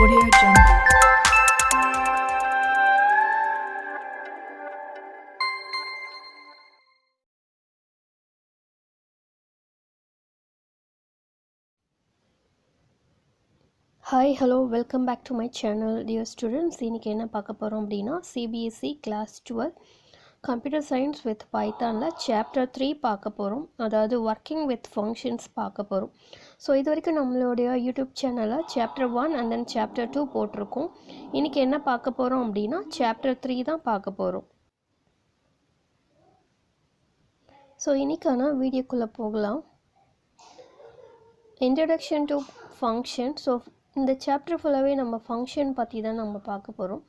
Audio Jungle. Hi, hello, welcome back to my channel, dear students. இன்னைக்கு என்ன பார்க்க போறோம் அப்படினா CBSE class 12 computer science with pythonல chapter 3 பார்க்க போறோம். அதாவது working with functions பார்க்க போறோம். ஸோ இது வரைக்கும் நம்மளுடைய யூடியூப் சேனலில் chapter 1 and then chapter 2 போட்டிருக்கோம். இன்னைக்கு என்ன பார்க்க போறோம் அப்படினா chapter 3 தான் பார்க்க போறோம். ஸோ இன்னைக்கான வீடியோக்குள்ளே போகலாம். Introduction to function. ஸோ இந்த சாப்டர் ஃபுல்லாகவே நம்ம ஃபங்க்ஷன் பற்றி தான் நம்ம பார்க்க போகிறோம்.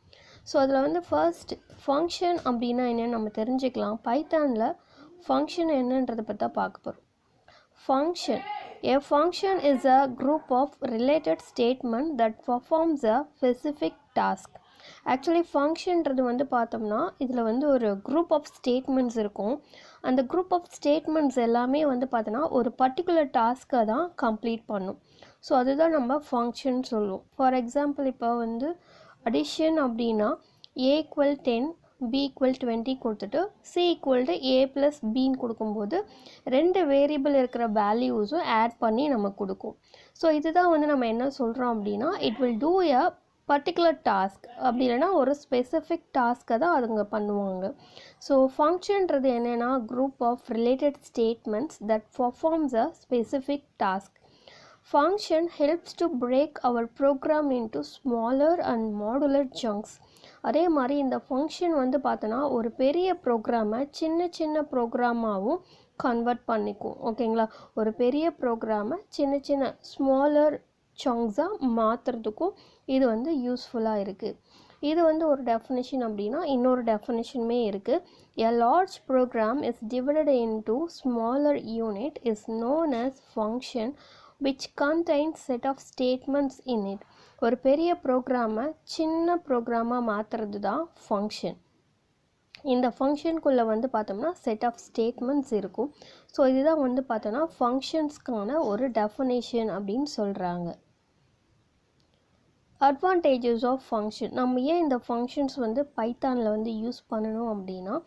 ஸோ அதில் வந்து ஃபர்ஸ்ட் ஃபங்க்ஷன் அப்படின்னா என்னென்னு நம்ம தெரிஞ்சுக்கலாம். பைத்தானில் ஃபங்க்ஷன் என்னன்றதை பற்றி தான் பார்க்க போகிறோம். Function A function is a group of related statement that performs a specific task. Actually ஃபங்க்ஷன்றது வந்து பார்த்தோம்னா இதில் வந்து ஒரு குரூப் ஆஃப் ஸ்டேட்மெண்ட்ஸ் இருக்கும். அந்த குரூப் ஆஃப் ஸ்டேட்மெண்ட்ஸ் எல்லாமே வந்து பார்த்தோன்னா ஒரு பர்டிகுலர் டாஸ்க்கை தான் கம்ப்ளீட் பண்ணும். ஸோ அதுதான் நம்ம ஃபங்க்ஷன் சொல்லுவோம். ஃபார் எக்ஸாம்பிள் இப்போ வந்து அடிஷன் அப்படின்னா A = 10 B = 20 கொடுத்துட்டு C = A + Bன்னு கொடுக்கும்போது ரெண்டு வேரியபிள் இருக்கிற வேல்யூஸும் ஆட் பண்ணி நம்ம கொடுக்கும். ஸோ இதுதான் வந்து நம்ம என்ன சொல்கிறோம் அப்படின்னா it will do a particular task, அப்படி இல்லைனா ஒரு ஸ்பெசிஃபிக் டாஸ்க்கை தான் அதுங்க பண்ணுவாங்க. ஸோ ஃபங்க்ஷன்றது என்னென்னா group of related statements that performs a specific task. Function helps to break our program into smaller and modular chunks. அதே மாதிரி இந்த ஃபங்க்ஷன் வந்து பார்த்தோன்னா ஒரு பெரிய ப்ரோக்ராமை சின்ன சின்ன ப்ரோக்ராமாகவும் கன்வெர்ட் பண்ணிக்கும். ஓகேங்களா, ஒரு பெரிய ப்ரோக்ராமை சின்ன சின்ன ஸ்மாலர் சங்க்ஸாக மாற்றுறதுக்கும் இது வந்து யூஸ்ஃபுல்லாக இருக்குது. இது வந்து ஒரு டெஃபினிஷன் அப்படின்னா இன்னொரு டெஃபினிஷனுமே இருக்குது. A large program is divided into smaller unit is known as function which contains set of statements in it. ஒரு பெரிய ப்ரோக்ராமை சின்ன ப்ரோக்ராமாக மாற்றுறது தான் ஃபங்க்ஷன். இந்த ஃபங்க்ஷனுக்குள்ளே வந்து பார்த்தோம்னா செட் ஆஃப் ஸ்டேட்மெண்ட்ஸ் இருக்கும். ஸோ இதுதான் வந்து பார்த்தோன்னா ஃபங்க்ஷன்ஸ்க்கான ஒரு டெஃபினேஷன் அப்படின்னு சொல்கிறாங்க. Advantages of function. நம்ம ஏன் இந்த ஃபங்க்ஷன்ஸ் வந்து பைத்தானில் வந்து யூஸ் பண்ணணும் அப்படின்னா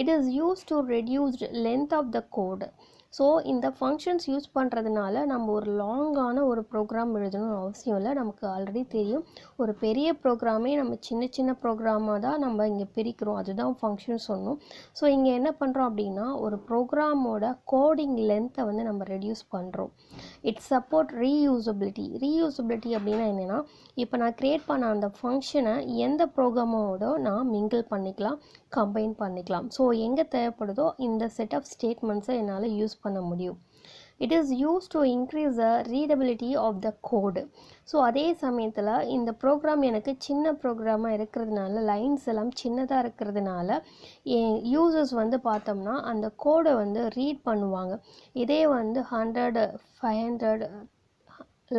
it is use to reduced length of the code. So இந்த ஃபங்க்ஷன்ஸ் யூஸ் பண்ணுறதுனால நம்ம ஒரு லாங்கான ஒரு ப்ரோக்ராம் எழுதணும்னு அவசியம் இல்லை. நமக்கு ஆல்ரெடி தெரியும் ஒரு பெரிய ப்ரோக்ராமே நம்ம சின்ன சின்ன ப்ரோக்ராமாக தான் நம்ம இங்கே பிரிக்கிறோம், அதுதான் ஃபங்க்ஷன் சொன்னோம். ஸோ இங்கே என்ன பண்ணுறோம் அப்படின்னா ஒரு ப்ரோக்ராமோட கோடிங் லென்த்தை வந்து நம்ம ரெடியூஸ் பண்ணுறோம். It's support reusability. ரீயூசபிலிட்டி அப்படின்னா என்னென்னா இப்போ நான் க்ரியேட் பண்ண அந்த ஃபங்க்ஷனை எந்த ப்ரோக்ராமோட நான் மிங்கிள் பண்ணிக்கலாம், கம்பைன் பண்ணிக்கலாம். ஸோ எங்கே தேவைப்படுதோ இந்த செட் ஆஃப் ஸ்டேட்மெண்ட்ஸை என்னால் யூஸ் பண்ண முடியும். It is use to increase the readability of the code. So அதே சமயத்தில் இந்த ப்ரோக்ராம் எனக்கு சின்ன ப்ரோக்ராமாக இருக்கிறதுனால லைன்ஸ் எல்லாம் சின்னதாக இருக்கிறதுனால யூசர்ஸ் வந்து பார்த்தோம்னா அந்த கோடை வந்து ரீட் பண்ணுவாங்க. இதே வந்து 100 500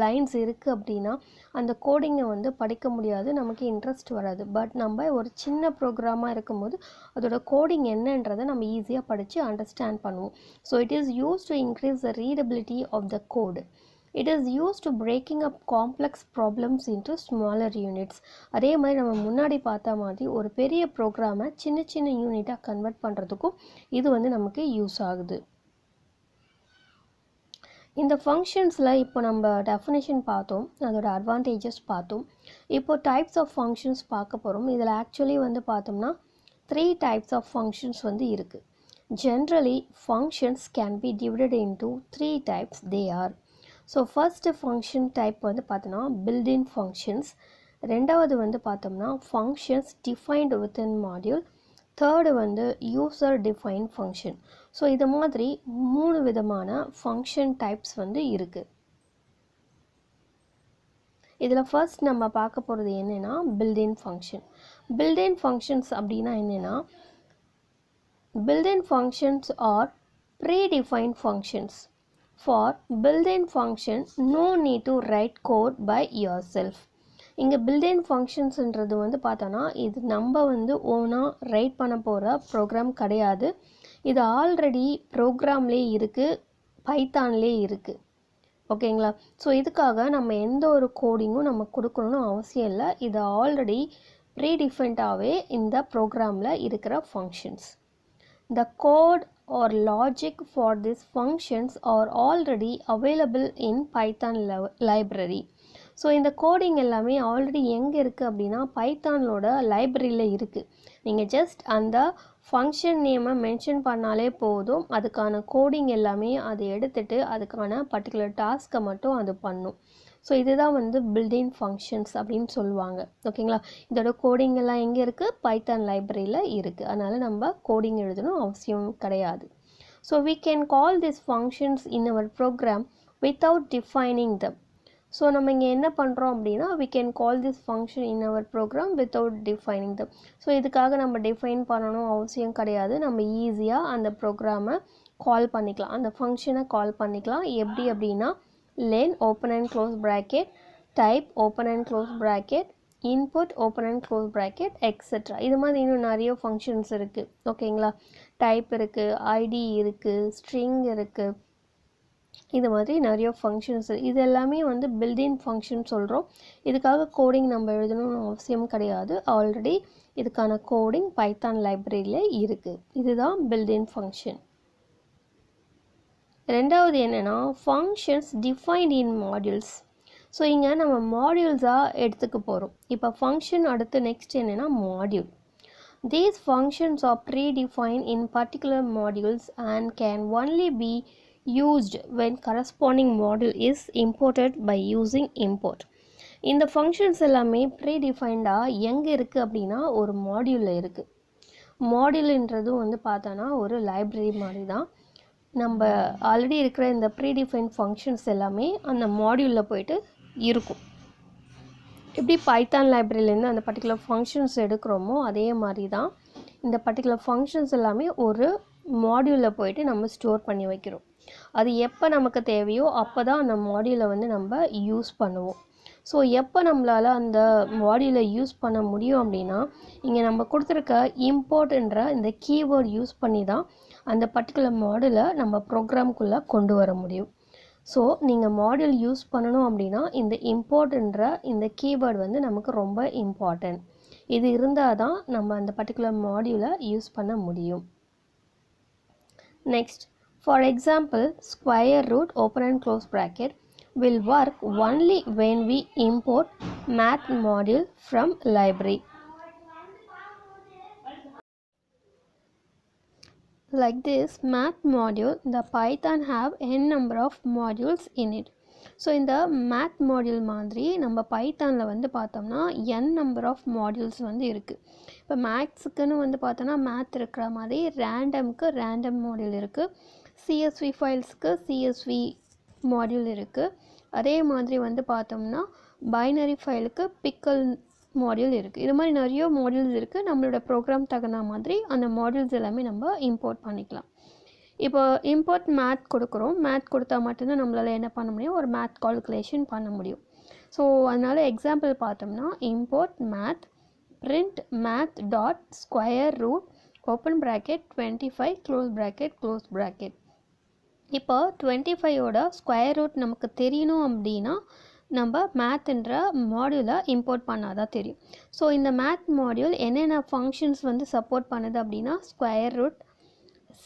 லைன்ஸ் இருக்குது அப்படின்னா அந்த கோடிங்கை வந்து படிக்க முடியாது, நமக்கு இன்ட்ரெஸ்ட் வராது. பட் நம்ம ஒரு சின்ன ப்ரோக்ராமாக இருக்கும்போது அதோட கோடிங் என்னன்றதை நம்ம ஈஸியாக படித்து அண்டர்ஸ்டாண்ட் பண்ணுவோம். So it is use to increase the readability of the code. It is use to breaking up complex problems into smaller units. அதே மாதிரி நம்ம முன்னாடி பார்த்த மாதிரி ஒரு பெரிய ப்ரோக்ராமை சின்ன சின்ன யூனிட்டாக கன்வெர்ட் பண்ணுறதுக்கும் இது வந்து நமக்கு யூஸ் ஆகுது. இந்த ஃபங்க்ஷன்ஸில் இப்போ நம்ம டெஃபினேஷன் பார்த்தோம், அதோட அட்வான்டேஜஸ் பார்த்தோம். இப்போ டைப்ஸ் ஆஃப் ஃபங்க்ஷன்ஸ் பார்க்க போகிறோம். இதில் ஆக்சுவலி வந்து பார்த்தோம்னா 3 டைப்ஸ் ஆஃப் ஃபங்க்ஷன்ஸ் வந்து இருக்குது. Generally functions can be divided into 3 types. They are. So first function type வந்து பார்த்தோம்னா பில்ட்-இன் ஃபங்க்ஷன்ஸ். ரெண்டாவது வந்து பார்த்தோம்னா functions defined within module. Third வந்து யூசர் டிஃபைன் ஃபங்க்ஷன். ஸோ இது மாதிரி 3 விதமான ஃபங்க்ஷன் டைப்ஸ் வந்து இருக்குது. இதில் ஃபர்ஸ்ட் நம்ம பார்க்க போகிறது என்னென்னா பில்ட்-இன் ஃபங்க்ஷன். பில்ட்-இன் ஃபங்க்ஷன்ஸ் அப்படின்னா என்னென்னா built in functions are predefined functions. For built in function no need to write code by yourself. இங்கே பில்ட்-இன் ஃபங்க்ஷன்ஸ்ன்றது வந்து பார்த்தோன்னா இது நம்ம வந்து ஓனாக ரைட் பண்ண போகிற ப்ரோக்ராம் கிடையாது. இது ஆல்ரெடி ப்ரோக்ராம்லேயே இருக்குது, பைத்தான்லேயே இருக்குது. ஓகேங்களா. ஸோ இதுக்காக நம்ம எந்த ஒரு கோடிங்கும் நம்ம கொடுக்கணும்னு அவசியம் இல்லை. இது ஆல்ரெடி ப்ரீடிஃபைன்டாகவே இந்த ப்ரோக்ராமில் இருக்கிற functions. The code or logic for these functions are already available in Python library. So இந்த கோடிங் எல்லாமே ஆல்ரெடி எங்கே இருக்குது அப்படின்னா பைத்தானோட லைப்ரரியில் இருக்குது. நீங்கள் ஜஸ்ட் அந்த ஃபங்க்ஷன் நேமை மென்ஷன் பண்ணாலே போதும், அதுக்கான கோடிங் எல்லாமே அதை எடுத்துகிட்டு அதுக்கான பர்டிகுலர் டாஸ்க்கை மட்டும் அது பண்ணும். ஸோ இதுதான் வந்து பில்டிங் ஃபங்க்ஷன்ஸ் அப்படின்னு சொல்லுவாங்க. ஓகேங்களா. இதோட கோடிங் எல்லாம் எங்கே இருக்குது? பைத்தான் லைப்ரரியில் இருக்குது. அதனால் நம்ம கோடிங் எழுதணும் அவசியம் கிடையாது. So we can call these functions in our program without defining them. So நம்ம இங்கே என்ன பண்ணுறோம் அப்படின்னா we can call this function in our program without defining them. So இதுக்காக நம்ம டிஃபைன் பண்ணணும் அவசியம் கிடையாது. நம்ம ஈஸியாக அந்த ப்ரோக்ராமை கால் பண்ணிக்கலாம், அந்த ஃபங்க்ஷனை கால் பண்ணிக்கலாம். எப்படி அப்படின்னா len open and close bracket, type open and close bracket, input open and close bracket, etc. இது மாதிரி இன்னும் நிறைய ஃபங்க்ஷன்ஸ் இருக்குது. ஓகேங்களா. டைப் இருக்குது, ஐடி இருக்குது, ஸ்ட்ரிங் இருக்குது, இது மாதிரி நிறைய ஃபங்க்ஷன்ஸ். இது எல்லாமே வந்து பில்டிங் ஃபங்க்ஷன் சொல்கிறோம். இதுக்காக கோடிங் நம்ம எழுதணும்னு அவசியம் கிடையாது. ஆல்ரெடி இதுக்கான கோடிங் பைத்தான் லைப்ரரியில் இருக்குது. இதுதான் பில்டிங் ஃபங்க்ஷன். ரெண்டாவது என்னென்னா ஃபங்க்ஷன்ஸ் டிஃபைன்ட் இன் மாடியூல்ஸ். ஸோ இங்கே நம்ம மாடியூல்ஸாக எடுத்துக்க போகிறோம். இப்போ ஃபங்க்ஷன் அடுத்து நெக்ஸ்ட் என்னென்னா module. These functions are predefined in particular modules and can only be used when corresponding module is imported by using import. இந்த ஃபங்க்ஷன்ஸ் எல்லாமே ப்ரீடிஃபைண்டாக எங்கே இருக்குது அப்படின்னா ஒரு மாடியூலில் இருக்குது. மாடியூல்ன்றது வந்து பார்த்தோன்னா ஒரு லைப்ரரி மாதிரி தான். நம்ம ஆல்ரெடி இருக்கிற இந்த ப்ரீடிஃபைன் ஃபங்க்ஷன்ஸ் எல்லாமே அந்த மாடியூலில் போயிட்டு இருக்கும். எப்படி பைத்தான் லைப்ரரியிலேருந்து அந்த பர்டிகுலர் ஃபங்க்ஷன்ஸ் எடுக்கிறோமோ அதே மாதிரி தான் இந்த பர்டிகுலர் ஃபங்க்ஷன்ஸ் எல்லாமே ஒரு மாடியூலில் போயிட்டு நம்ம ஸ்டோர் பண்ணி வைக்கிறோம். அது எப்போ நமக்கு தேவையோ அப்போ தான் அந்த மாடியூலை வந்து நம்ம யூஸ் பண்ணுவோம். ஸோ எப்போ நம்மளால் அந்த மாடியூலை யூஸ் பண்ண முடியும் அப்படின்னா இங்கே நம்ம கொடுத்துருக்க இம்போர்ட்ன்ற இந்த கீவேர்ட் யூஸ் பண்ணி தான் அந்த பர்டிகுலர் மாடியூலை நம்ம ப்ரோக்ராம்குள்ளே கொண்டு வர முடியும். ஸோ நீங்கள் மாடியூல் யூஸ் பண்ணணும் அப்படின்னா இந்த இம்போர்ட்ன்ற இந்த கீவேர்ட் வந்து நமக்கு ரொம்ப இம்பார்ட்டன்ட். இது இருந்தால் தான் நம்ம அந்த பர்டிகுலர் மாடியூலை யூஸ் பண்ண முடியும். Next, for example, square root open and close bracket will work only when we import math module from library. Like this math module, the Python have n number of modules in it. So இந்த math module மாதிரி நம்ம பைத்தானில் வந்து பார்த்தோம்னா n number of modules வந்து இருக்குது. இப்போ மேக்ஸுக்குன்னு வந்து பார்த்தோன்னா மேத் இருக்கிற மாதிரி ரேண்டம்க்கு ரேண்டம் மாடியூல் இருக்குது, சிஎஸ்வி ஃபைல்ஸ்க்கு சிஎஸ்வி மாடியூல் இருக்குது. அதே மாதிரி வந்து பார்த்தோம்னா பைனரி ஃபைலுக்கு பிக்கல் மாடியூல் இருக்குது. இது மாதிரி நிறைய மாடியூல்ஸ் இருக்குது. நம்மளோட ப்ரோக்ராம் தகுந்த மாதிரி அந்த மாடியூல்ஸ் எல்லாமே நம்ம இம்போர்ட் பண்ணிக்கலாம். இப்போ இம்போர்ட் மேத் கொடுக்குறோம். மேத் கொடுத்தா மட்டும்தான் நம்மளால் என்ன பண்ண முடியும், ஒரு மேத் கால்குலேஷன் பண்ண முடியும். ஸோ அதனால் எக்ஸாம்பிள் பார்த்தோம்னா import math print math dot square root open bracket 25 close bracket close bracket. இப்போ 25ஓட ஸ்கொயர் ரூட் நமக்கு தெரியணும் அப்படின்னா நம்ம மேத்ன்ற மாடியூலை இம்போர்ட் பண்ணால் தான் தெரியும். ஸோ இந்த மேத் மாடியூல் என்னென்ன ஃபங்க்ஷன்ஸ் வந்து சப்போர்ட் பண்ணுது அப்படின்னா square root,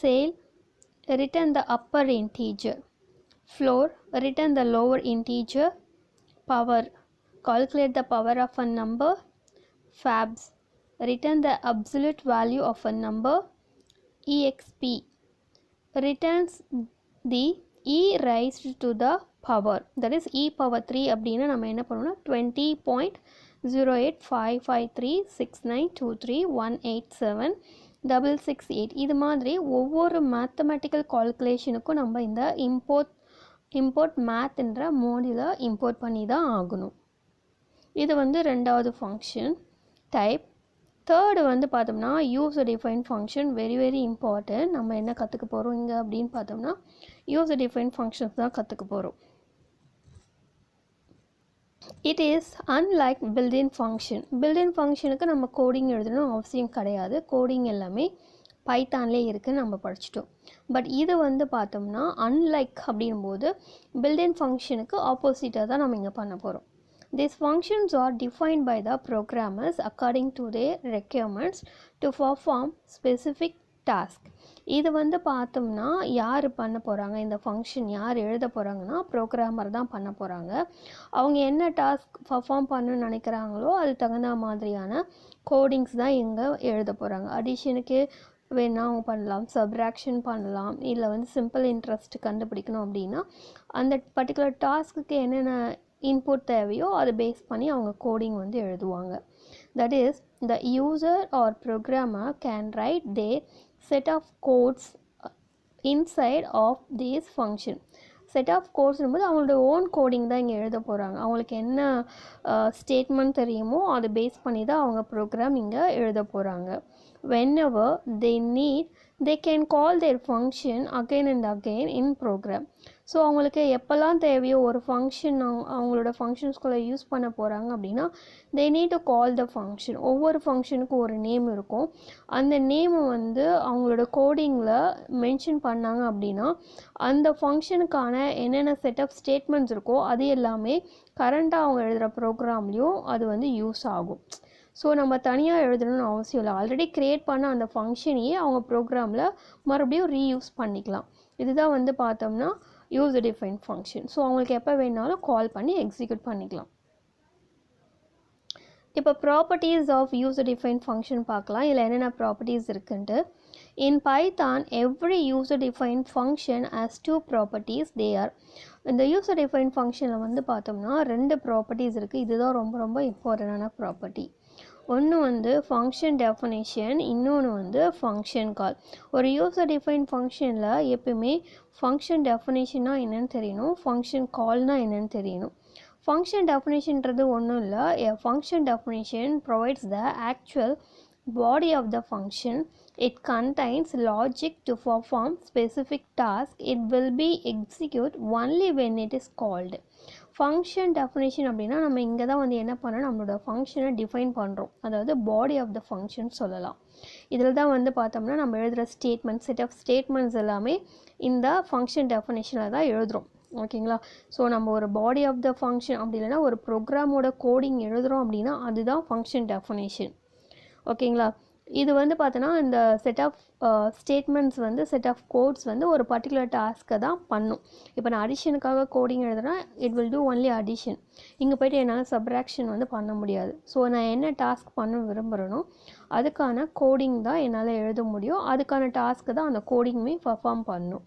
ceil, return the upper integer, floor, return the lower integer, power, calculate the power of a number, fabs, return the absolute value of a number, exp, returns the e raised to the power, that is e power 3 அப்படின்னா நம்ம என்ன பண்ணுவோம்னா 20.5536923187668 இது மாதிரி ஒவ்வொரு mathematical கால்குலேஷனுக்கும் நம்ம இந்த import மேத்ன்ற மாடியூலை import பண்ணி தான் ஆகணும். இது வந்து ரெண்டாவது ஃபங்க்ஷன் டைப். தேர்டு வந்து பார்த்தோம்னா user define function, very very important. நம்ம என்ன கற்றுக்க போகிறோம் இங்கே அப்படின்னு பார்த்தோம்னா யூசர் டிஃபைன் ஃபங்க்ஷன்ஸ் தான் கற்றுக்க போகிறோம். It is unlike built-in function. built-in functionக்கு நம்ம கோடிங் எழுதணும் அவசியம் கிடையாது. கோடிங் எல்லாமே பைத்தான்லேயே இருக்குன்னு நம்ம படிச்சிட்டோம். பட் இது வந்து பார்த்தோம்னா அன்லைக் அப்படிங்கும்போது பில்ட்-இன் ஃபங்க்ஷனுக்கு ஆப்போசிட்டாக தான் நம்ம இங்கே பண்ண போகிறோம். These functions are defined by the programmers according to their requirements to perform specific task. இது வந்து பார்த்தோம்னா யார் பண்ண போகிறாங்க, இந்த ஃபங்க்ஷன் யார் எழுத போகிறாங்கன்னா ப்ரோக்ராமர் தான் பண்ண போகிறாங்க. அவங்க என்ன டாஸ்க் பர்ஃபார்ம் பண்ணணும்னு நினைக்கிறாங்களோ அது தகுந்த மாதிரியான கோடிங்ஸ் தான் இங்கே எழுத போகிறாங்க. அடிஷனுக்கு வேணால் அவங்க பண்ணலாம், சப்ராக்ஷன் பண்ணலாம், இல்லை வந்து சிம்பிள் இன்ட்ரெஸ்ட் கண்டுபிடிக்கணும் அப்படின்னா அந்த பர்டிகுலர் டாஸ்க்கு என்னென்ன இன்புட் தேவையோ அதை பேஸ் பண்ணி அவங்க கோடிங் வந்து எழுதுவாங்க. That is the user or programmer can write their set of codes inside of this function. Set of கோட்ஸ்னும்போது அவங்களோட ஓன் கோடிங் தான் இங்கே எழுத போகிறாங்க. அவங்களுக்கு என்ன ஸ்டேட்மெண்ட் தெரியுமோ அதை பேஸ் பண்ணி தான் அவங்க ப்ரோக்ராம் இங்கே எழுத போகிறாங்க. whenever they need they can call their function again and again in program. So அவங்களுக்கு எப்போல்லாம் தேவையோ ஒரு ஃபங்க்ஷன் அவங்களோட ஃபங்க்ஷன்ஸ்குள்ளே யூஸ் பண்ண போகிறாங்க அப்படின்னா they need to call the function. ஒவ்வொரு ஃபங்க்ஷனுக்கும் ஒரு நேம் இருக்கும். அந்த நேமை வந்து அவங்களோட கோடிங்கில் மென்ஷன் பண்ணாங்க அப்படின்னா அந்த ஃபங்க்ஷனுக்கான என்னென்ன செட் ஆஃப் ஸ்டேட்மெண்ட்ஸ் இருக்கோ அது எல்லாமே கரண்ட்டாக அவங்க எழுதுகிற ப்ரோக்ராம்லேயும் அது வந்து யூஸ் ஆகும். ஸோ நம்ம தனியாக எழுதணும்னு அவசியம் இல்லை. ஆல்ரெடி க்ரியேட் பண்ண அந்த ஃபங்க்ஷனையே அவங்க ப்ரோக்ராமில் மறுபடியும் ரீயூஸ் பண்ணிக்கலாம். இதுதான் வந்து பார்த்தோம்னா யூசர் டிஃபைன் ஃபங்க்ஷன். ஸோ அவங்களுக்கு எப்போ வேணாலும் கால் பண்ணி எக்ஸிக்யூட் பண்ணிக்கலாம். இப்போ properties of user define function பார்க்கலாம். இதில் என்னென்ன ப்ராப்பர்ட்டிஸ் இருக்குன்ட்டு. In Python, every user-defined function has two properties there. இந்த user-defined functionல வந்து பார்த்தோம்னா 2 ப்ராப்பர்ட்டிஸ் இருக்குது. இதுதான் ரொம்ப ரொம்ப இம்பார்ட்டண்டான ப்ராப்பர்ட்டி. ஒன்று வந்து ஃபங்க்ஷன் டெஃபினேஷன், இன்னொன்று வந்து ஃபங்க்ஷன் கால். ஒரு யூசர் டிஃபைன் ஃபங்க்ஷனில் எப்பயுமே ஃபங்க்ஷன் டெஃபினேஷன்னா என்னென்னு தெரியணும், ஃபங்க்ஷன் கால்னால் என்னென்னு தெரியணும். ஃபங்க்ஷன் டெஃபினேஷன்றது ஒன்றும் இல்லை. Function definition provides the actual body of the function. It contains logic to perform specific task. It will be executed only when it is called. Function definition அப்படின்னா நம்ம இங்கே தான் வந்து என்ன பண்ணோம், நம்மளோட ஃபங்க்ஷனை டிஃபைன் பண்ணுறோம். அதாவது பாடி ஆஃப் த ஃபங்க்ஷன் சொல்லலாம். இதில் தான் வந்து பார்த்தோம்னா நம்ம எழுதுகிற ஸ்டேட்மெண்ட், செட் ஆஃப் ஸ்டேட்மெண்ட்ஸ் எல்லாமே இந்த ஃபங்க்ஷன் டெஃபினேஷனில் தான் எழுதுகிறோம். ஓகேங்களா? ஸோ நம்ம ஒரு பாடி ஆஃப் த ஃபங்க்ஷன் அப்படி இல்லைன்னா ஒரு ப்ரோக்ராமோட கோடிங் எழுதுகிறோம் அப்படின்னா அதுதான் ஃபங்க்ஷன் டெஃபினேஷன். ஓகேங்களா? இது வந்து பார்த்தோன்னா இந்த செட் ஆஃப் ஸ்டேட்மெண்ட்ஸ் வந்து செட் ஆஃப் கோட்ஸ் வந்து ஒரு பர்டிகுலர் டாஸ்க்கை தான் பண்ணும். இப்போ நான் அடிஷனுக்காக கோடிங் எழுதுனா it will do only addition. இங்கே போய்ட்டு என்னால் சப்ராக்ஷன் வந்து பண்ண முடியாது. ஸோ நான் என்ன டாஸ்க் பண்ண விரும்புகிறேனோ அதுக்கான கோடிங் தான் என்னால் எழுத முடியும். அதுக்கான டாஸ்க்கு தான் அந்த கோடிங்குமே பர்ஃபார்ம் பண்ணும்.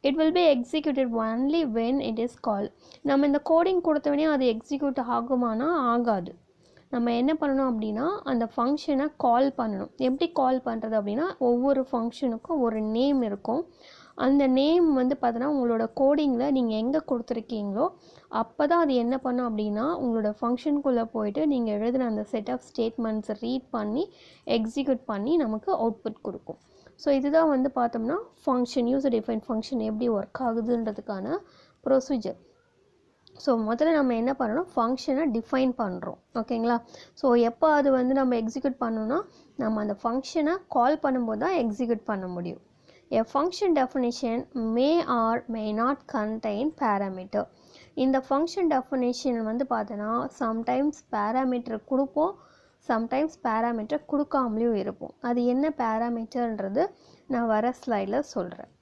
It will be executed only when it is call. நம்ம இந்த கோடிங் கொடுத்தவனே அது எக்ஸிக்யூட் ஆகுமானா ஆகாது. நம்ம என்ன பண்ணணும் அப்படின்னா அந்த ஃபங்க்ஷனை கால் பண்ணணும். எப்படி கால் பண்ணுறது அப்படின்னா ஒவ்வொரு ஃபங்க்ஷனுக்கும் ஒரு நேம் இருக்கும். அந்த நேம் வந்து பார்த்தோன்னா உங்களோட கோடிங்கில் நீங்கள் எங்கே கொடுத்துருக்கீங்களோ அப்போ தான் அது என்ன பண்ணும் அப்படின்னா உங்களோட ஃபங்க்ஷனுக்குள்ளே போயிட்டு நீங்கள் எழுதின அந்த செட் ஆஃப் ஸ்டேட்மெண்ட்ஸை ரீட் பண்ணி எக்ஸிக்யூட் பண்ணி நமக்கு அவுட்புட் கொடுக்கும். ஸோ இதுதான் வந்து பார்த்தோம்னா ஃபங்க்ஷன், யூசர் டிஃபைன் ஃபங்க்ஷன் எப்படி ஒர்க் ஆகுதுன்றதுக்கான ப்ரொசீஜர். ஸோ முதல்ல நம்ம என்ன பண்ணணும், ஃபங்க்ஷனை டிஃபைன் பண்ணுறோம். ஓகேங்களா? ஸோ எப்போ அது வந்து நம்ம எக்ஸிக்யூட் பண்ணணும்னா நம்ம அந்த ஃபங்க்ஷனை கால் பண்ணும்போது தான் எக்ஸிக்யூட் பண்ண முடியும். A function definition may or may not contain parameter. இந்த ஃபங்க்ஷன் டெஃபினேஷன் வந்து பார்த்தோன்னா சம்டைம்ஸ் பேராமீட்டர் கொடுப்போம், சம்டைம்ஸ் பேராமீட்டர் கொடுக்காமலேயும் இருப்போம். அது என்ன பேராமீட்டர்ன்றது நான் வர ஸ்லைடில் சொல்கிறேன்.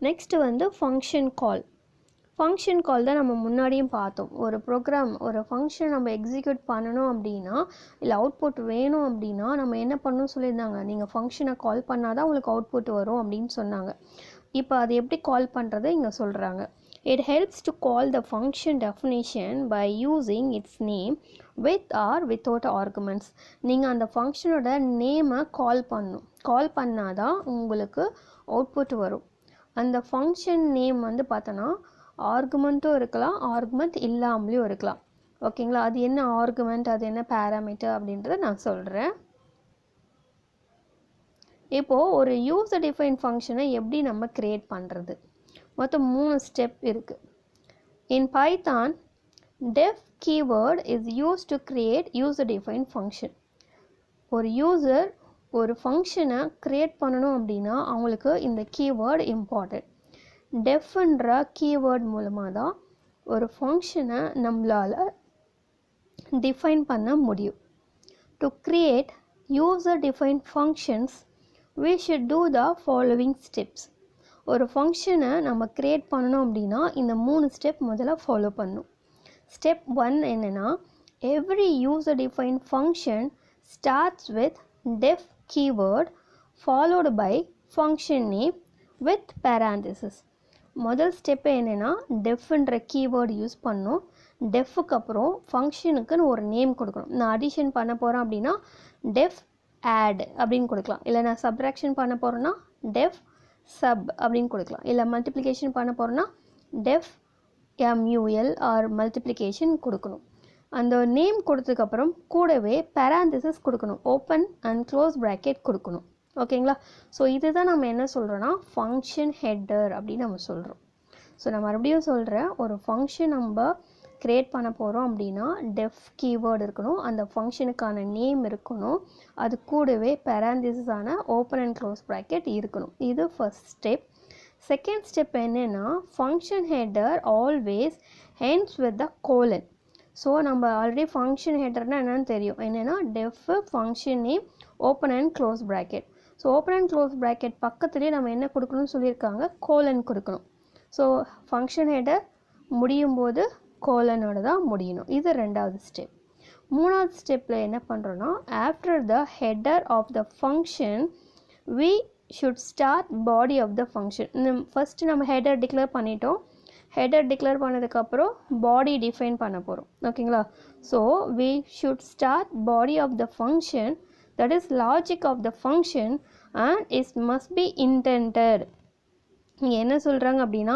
நெக்ஸ்ட்டு வந்து ஃபங்க்ஷன் கால். ஃபங்க்ஷன் கால் தான் நம்ம முன்னாடியும் பார்த்தோம். ஒரு ப்ரோக்ராம், ஒரு ஃபங்க்ஷன் நம்ம எக்ஸிக்யூட் பண்ணணும் அப்படின்னா இல்லை அவுட்புட் வேணும் அப்படின்னா நம்ம என்ன பண்ணணும்னு சொல்லியிருந்தாங்க, நீங்கள் ஃபங்க்ஷனை கால் பண்ணால் தான் உங்களுக்கு அவுட்புட் வரும் அப்படின்னு சொன்னாங்க. இப்போ அது எப்படி கால் பண்ணுறது இங்கே சொல்கிறாங்க. It helps to call the function definition by using its name with or without arguments. நீங்கள் அந்த ஃபங்க்ஷனோட நேமை கால் பண்ணணும். கால் பண்ணால் தான் உங்களுக்கு அவுட்புட் வரும். அந்த ஃபங்க்ஷன் நேம் வந்து பார்த்தோன்னா ஆர்குமெண்ட்டும் இருக்கலாம், ஆர்குமெண்ட் இல்லாமலேயும் இருக்கலாம். ஓகேங்களா? அது என்ன ஆர்குமெண்ட், அது என்ன பேராமீட்டர் அப்படின்றத நான் சொல்கிறேன். இப்போது ஒரு யூசர் டிஃபைன் ஃபங்க்ஷனை எப்படி நம்ம க்ரியேட் பண்ணுறது, மொத்தம் 3 ஸ்டெப் இருக்குது. இன் Python def keyword is used to create user defined function. ஒரு யூசர் ஒரு ஃபங்க்ஷனை க்ரியேட் பண்ணணும் அப்படின்னா அவங்களுக்கு இந்த கீவேர்டு இம்பார்ட்டன்ட். டெஃப்ன்ற கீவேர்ட் மூலமாக தான் ஒரு ஃபங்க்ஷனை நம்மளால் டிஃபைன் பண்ண முடியும். To create user define functions we should do the following steps. ஒரு ஃபங்க்ஷனை நம்ம க்ரியேட் பண்ணணும் அப்படின்னா இந்த 3 ஸ்டெப் முதல்ல ஃபாலோ பண்ணணும். ஸ்டெப் 1 என்னென்னா, every user define function starts with def keyword followed by function name with parenthesis. முதல் ஸ்டெப்பு என்னென்னா, டெஃப்ன்ற கீவேர்டு யூஸ் பண்ணணும். டெஃப்க்கு அப்புறம் ஃபங்க்ஷனுக்குன்னு ஒரு நேம் கொடுக்கணும். நான் அடிஷன் பண்ண போகிறேன் அப்படின்னா டெஃப் ஆட் அப்படின்னு கொடுக்கலாம். இல்லை நான் சப்ட்ராக்ஷன் பண்ண போகிறேன்னா டெஃப் சப் அப்படின்னு கொடுக்கலாம். இல்லை மல்டிப்ளிகேஷன் பண்ண போகிறேன்னா டெஃப் MUL ஆர் மல்டிப்ளிகேஷன் கொடுக்கணும். அந்த நேம் கொடுத்ததுக்கப்புறம் கூடவே பேராந்திசிஸ் கொடுக்கணும். ஓப்பன் அண்ட் க்ளோஸ் ப்ராக்கெட் கொடுக்கணும். ஓகேங்களா? ஸோ இதுதான் நம்ம என்ன சொல்கிறோன்னா ஃபங்க்ஷன் ஹெட்டர் அப்படின்னு நம்ம சொல்கிறோம். ஸோ நான் மறுபடியும் சொல்கிறேன், ஒரு ஃபங்க்ஷன் நம்ம க்ரியேட் பண்ண போகிறோம் அப்படின்னா டெஃப் கீவேர்டு இருக்கணும், அந்த ஃபங்க்ஷனுக்கான நேம் இருக்கணும், அது கூடவே பேராந்திசிஸான ஓப்பன் அண்ட் க்ளோஸ் ப்ராக்கெட் இருக்கணும். இது ஃபர்ஸ்ட் ஸ்டெப். செகண்ட் ஸ்டெப் என்னென்னா, function header always hence with the colon. So நம்ம ஆல்ரெடி ஃபங்க்ஷன் ஹெட்டர்னால் என்னென்னு தெரியும். என்னென்னா def function name open and close bracket. So open and close bracket பக்கத்துலேயே நம்ம என்ன கொடுக்கணும்னு சொல்லியிருக்காங்க, கோலன் கொடுக்கணும். ஸோ ஃபங்க்ஷன் ஹெட்டர் முடியும் போது கோலனோட தான் முடியணும். இது ரெண்டாவது ஸ்டெப். மூணாவது ஸ்டெப்பில் என்ன பண்ணுறோன்னா, after the header of the function we should start body of the function. First நம்ம ஹெட்டர் டிக்ளேர் பண்ணிட்டோம். ஹெட்டர் டிக்ளேர் பண்ணதுக்கப்புறம் பாடி டிஃபைன் பண்ண போகிறோம். ஓகேங்களா? So we should start body of the function, that is logic of the function and is must be indented. நீங்கள் என்ன சொல்கிறாங்க அப்படின்னா,